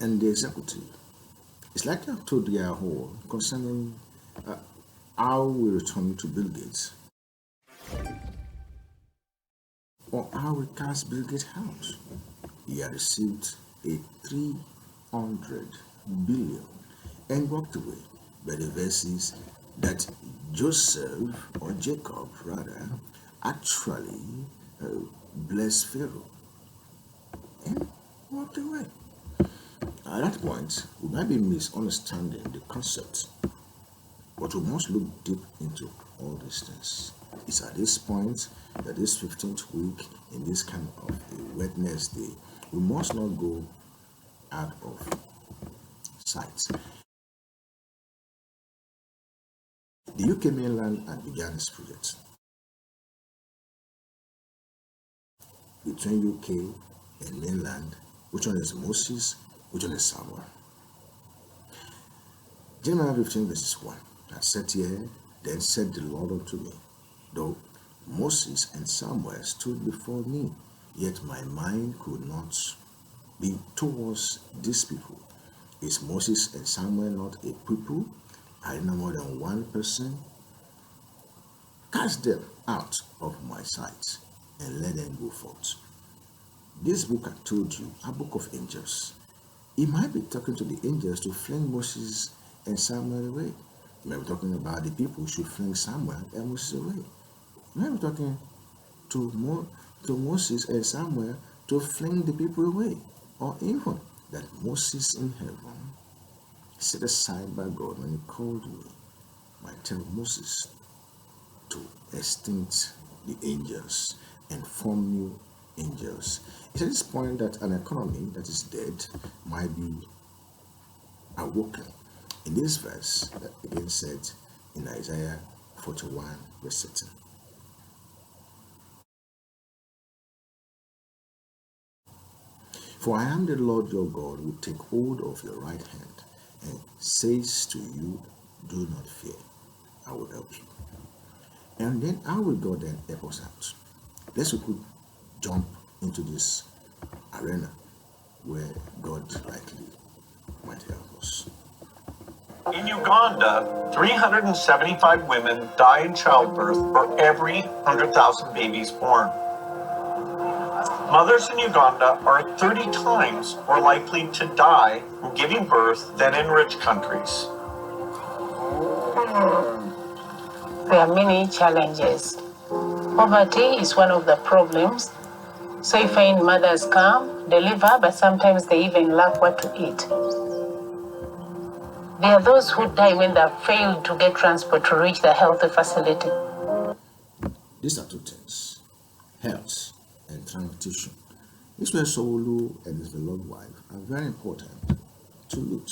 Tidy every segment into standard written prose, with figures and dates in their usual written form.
and the executive. It's like I've told Yahoo concerning uh, how we return to Bill Gates or how we cast Bill Gates out. He had received a 300 billion and walked away. But the verses that Joseph or Jacob rather actually blessed Pharaoh and walked away. At that point, we might be misunderstanding the concept, but we must look deep into all these things. It's at this point that this 15th week, in this kind of a Wednesday, we must not go out of sight. The UK mainland had began its project between UK and mainland. Which one is Moses? Which one is Samuel? Jeremiah 15 verses 1. I said here, then said the Lord unto me, though Moses and Samuel stood before me, yet my mind could not be towards these people. Is Moses and Samuel not a people? Are they no more than one person? Cast them out of my sight and let them go forth. This book I told you, a book of angels. He might be talking to the angels to fling Moses and Samuel away. He might be talking about the people who should fling Samuel and Moses away. He might be talking to Moses and Samuel to fling the people away. Or even that Moses in heaven, set aside by God when he called me, might tell Moses to extinct the angels and form new angels. It's at this point that an economy that is dead might be awoken. In this verse, that again said in Isaiah 41, verse 13. For I am the Lord your God who take hold of your right hand and says to you, do not fear, I will help you. And then how will God then help us out? Let's could jump into this arena where God likely might help us. In Uganda, 375 women die in childbirth for every 100,000 babies born. Mothers in Uganda are 30 times more likely to die from giving birth than in rich countries. There are many challenges. Poverty is one of the problems. So you find mothers come, deliver, but sometimes they even lack what to eat. There are those who die when they have failed to get transport to reach the health facility. These are two things, health and transportation. This where Solu and his beloved wife are very important to loot.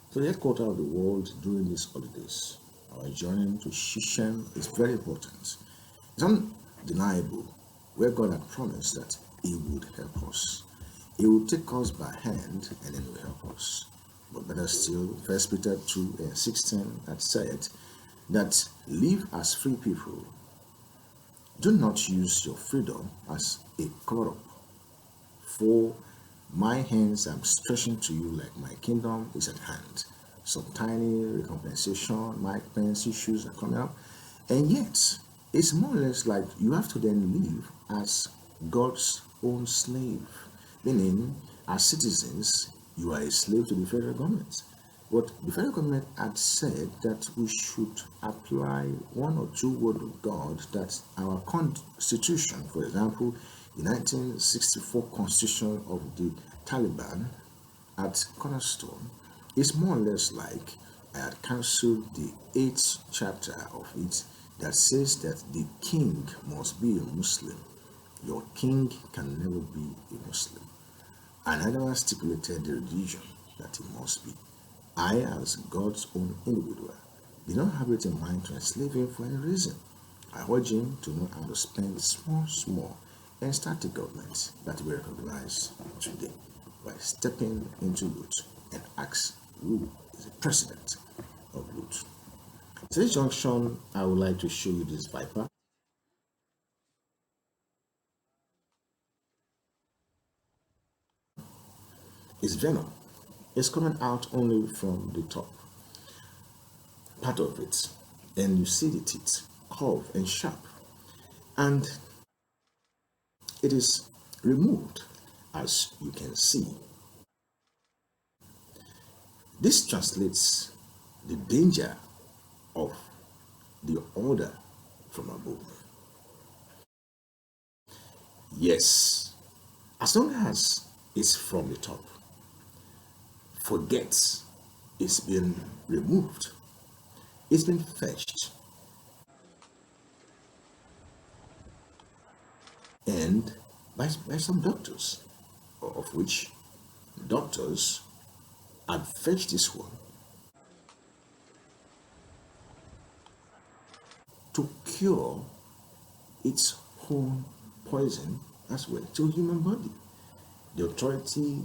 So the headquarters of the world during these holidays, our journey to Shechem is very important. It's undeniable where God had promised that He would help us. He would take us by hand and then He will help us. But better still, 1 Peter 2 and 16 had said that live as free people. Do not use your freedom as a cover-up. For my hands I'm stretching to you like my kingdom is at hand. Some tiny recompensation, my pence issues are coming up. And yet, it's more or less like you have to then live as God's own slave. Meaning, as citizens, you are a slave to the federal government. But the federal government had said that we should apply one or two words of God that our constitution, for example, the 1964 constitution of the Taliban at Cornerstone, is more or less like I had cancelled the 8th chapter of it that says that the king must be a Muslim. Your king can never be a Muslim. And I never stipulated the religion that he must be. I, as God's own individual, did not have it in mind to enslave him for any reason. I urge him to know how to spend small, and start a government that we recognize today by stepping into Lut and ask who is the president of Lut. At this junction, I would like to show you this viper. Its venom It's coming out only from the top part of it, and you see the teeth curved and sharp, and it is removed, as you can see. This translates the danger of the order from above. Yes, as long as it's from the top, forget it's been removed, it's been fetched, and by some doctors, of which doctors had fetched this one to cure its own poison as well to human body. The authority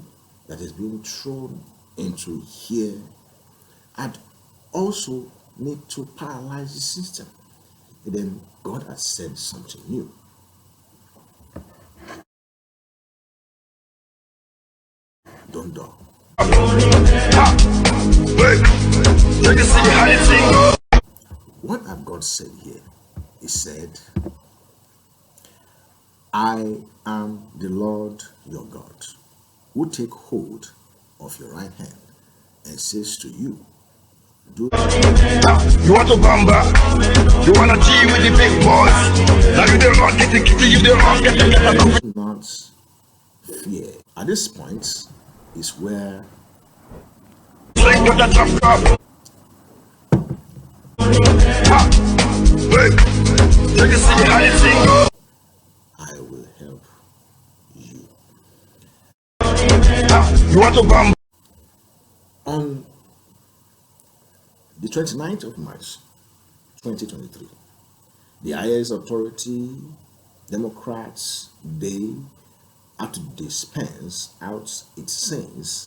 that is being thrown into here had also made to paralyze the system. And then God has said something new. Don't do. What have God said here? He said, I am the Lord your God, who take hold of your right hand and says to you, do You want to come back? You want to G with the big boys? Now you don't want get the kitty, you don't want get the not fear. At this point is where drink with the drop cup. Wait, take a seat, how you sing? I will help you. You want to come? On the 29th of March 2023, the highest authority, Democrats, they had to dispense out its sins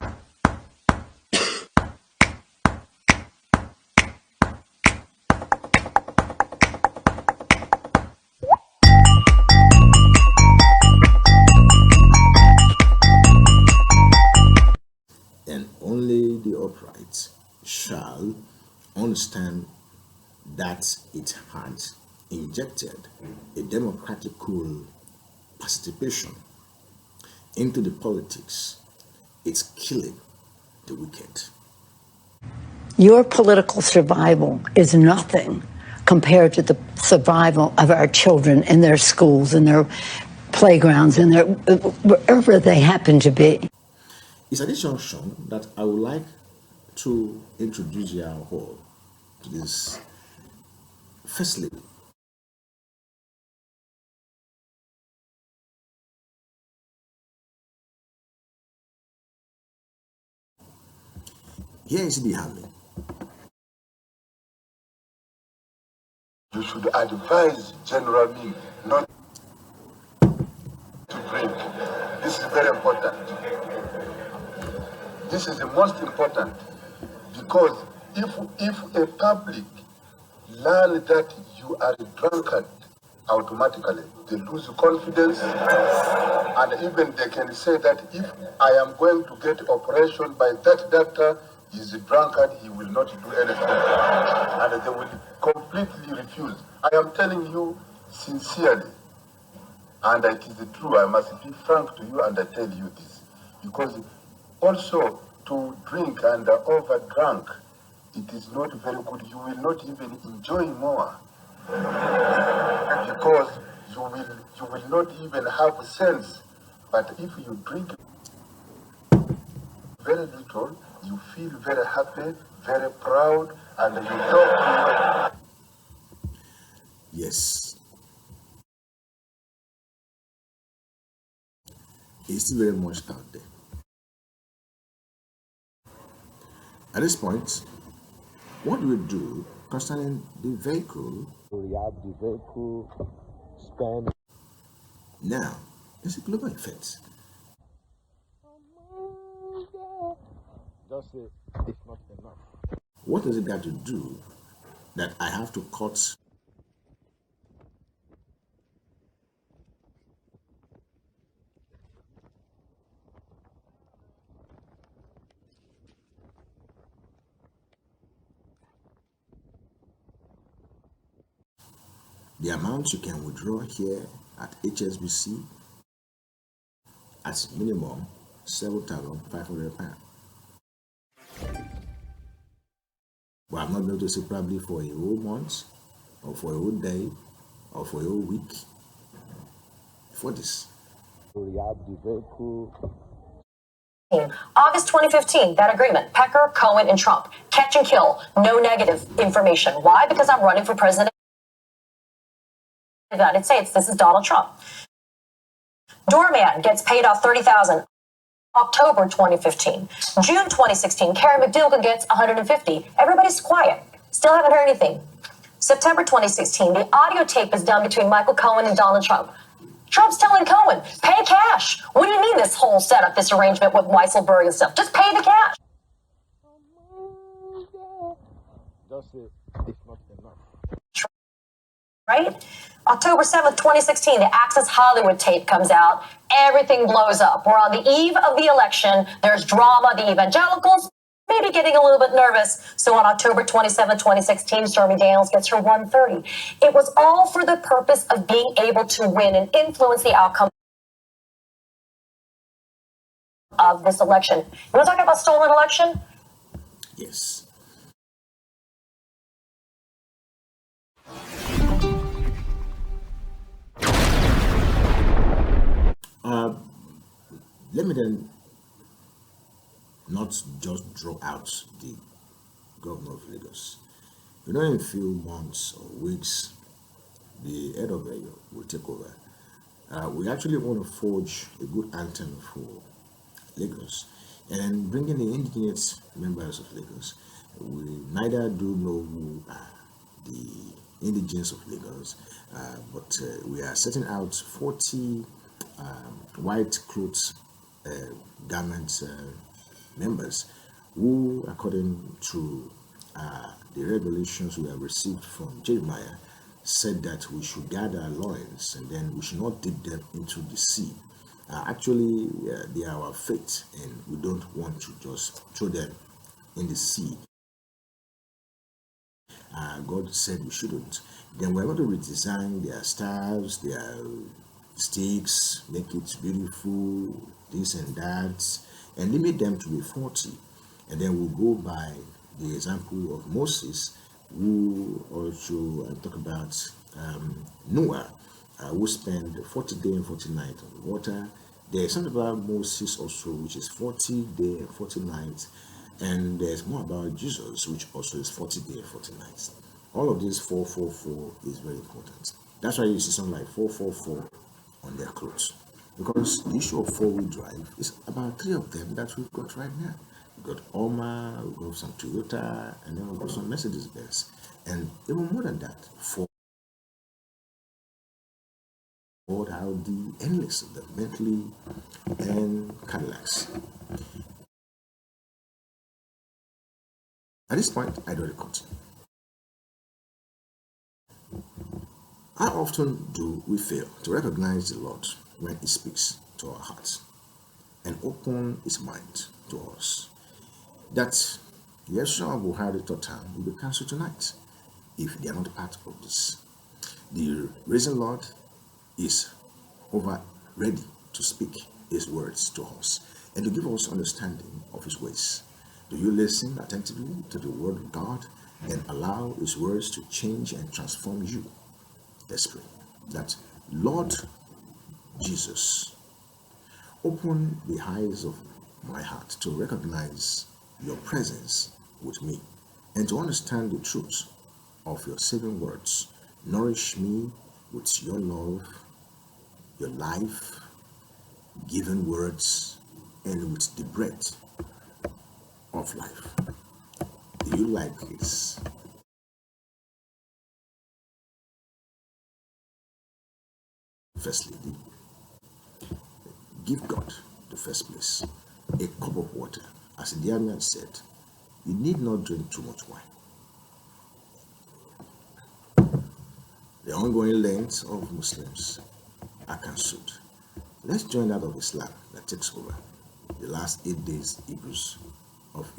and only the upright shall understand that it had injected a democratical participation into the politics. It's killing the wicked. Your political survival is nothing compared to the survival of our children in their schools, in their playgrounds, in their wherever they happen to be. It's at this junction that I would like to introduce you all to this first lady. Here is behind me. You should advise General Ming not to drink. This is very important. This is the most important because if a public learn that you are a drunkard, automatically they lose confidence, and even they can say that if I am going to get operation by that doctor, is a drunkard, he will not do anything, and they will completely refuse. I am telling you sincerely, and it is true. I must be frank to you, and I tell you this because also to drink and over drunk, it is not very good. You will not even enjoy more because you will not even have sense. But if you drink very little, you feel very happy, very proud, and you talk to Yes, it's still very much out there. At this point, what do we do concerning the vehicle? We have the vehicle spend. Now, there's a global effect. Just say it's not enough. What does it got to do that I have to cut The amount you can withdraw here at HSBC at minimum £7,500. But I'm not going to say probably for a whole month or for a whole day or for a whole week for this. Rehab the vehicle. August 2015, that agreement, Pecker, Cohen, and Trump. Catch and kill, no negative information. Why? Because I'm running for president of the United States. This is Donald Trump. Doorman gets paid off $30,000. October 2015. June 2016, Karen McDougal gets $150. Everybody's quiet. Still haven't heard anything. September 2016, the audio tape is done between Michael Cohen and Donald Trump. Trump's telling Cohen, pay cash. What do you mean this whole setup, this arrangement with Weisselberg and stuff? Just pay the cash. Just say it's not enough. Right? October 7th, 2016, the Access Hollywood tape comes out. Everything blows up. We're on the eve of the election. There's drama. The evangelicals maybe getting a little bit nervous. So on October 27th, 2016, Stormy Daniels gets her 130. It was all for the purpose of being able to win and influence the outcome of this election. You want to talk about stolen election? Yes. Let me then not just draw out the governor of Lagos. You know, in a few months or weeks, the head of Lagos will take over. We actually want to forge a good anthem for Lagos and bring in the indigenous members of Lagos. We neither do know who are the indigenes of Lagos, but we are setting out 40 white clothes garment members who, according to the revelations we have received from Jeremiah, said that we should gather our loins and then we should not dip them into the sea. Actually, they are our faith, and we don't want to just throw them in the sea. God said we shouldn't. Then we're going to redesign their staffs, their sticks, make it beautiful, this and that, and limit them to be 40. And then we'll go by the example of Moses, who also talk about Noah, who spent 40 days and 40 nights on the water. There's something about Moses also, which is 40 days and 40 nights. And there's more about Jesus, which also is 40 days and 40 nights. All of this 444 is very important. That's why you see something like 444 on their clothes. Because the issue of four-wheel drive is about 3 of them that we've got right now. We've got Oma, we've got some Toyota, and then we've got some Mercedes-Benz. And even more than that, Ford, Audi, endless of them, Bentley, and Cadillacs. At this point, I don't continue. How often do we fail to recognize the Lord when He speaks to our hearts and open His mind to us? That Yeshua Buhari third term will be cancelled tonight if they are not part of this. The risen Lord is over ready to speak His words to us and to give us understanding of His ways. Do you listen attentively to the word of God and allow His words to change and transform you? Let's pray. That Lord Jesus, open the eyes of my heart to recognize your presence with me and to understand the truth of your saving words. Nourish me with your love, your life, given words, and with the breath of life. Do you like this? First lady, give God the first place. A cup of water. As the Indian said, you need not drink too much wine. The ongoing lengths of Muslims are cancelled. Let's join that of Islam that takes over. The last 8 days Hebrews of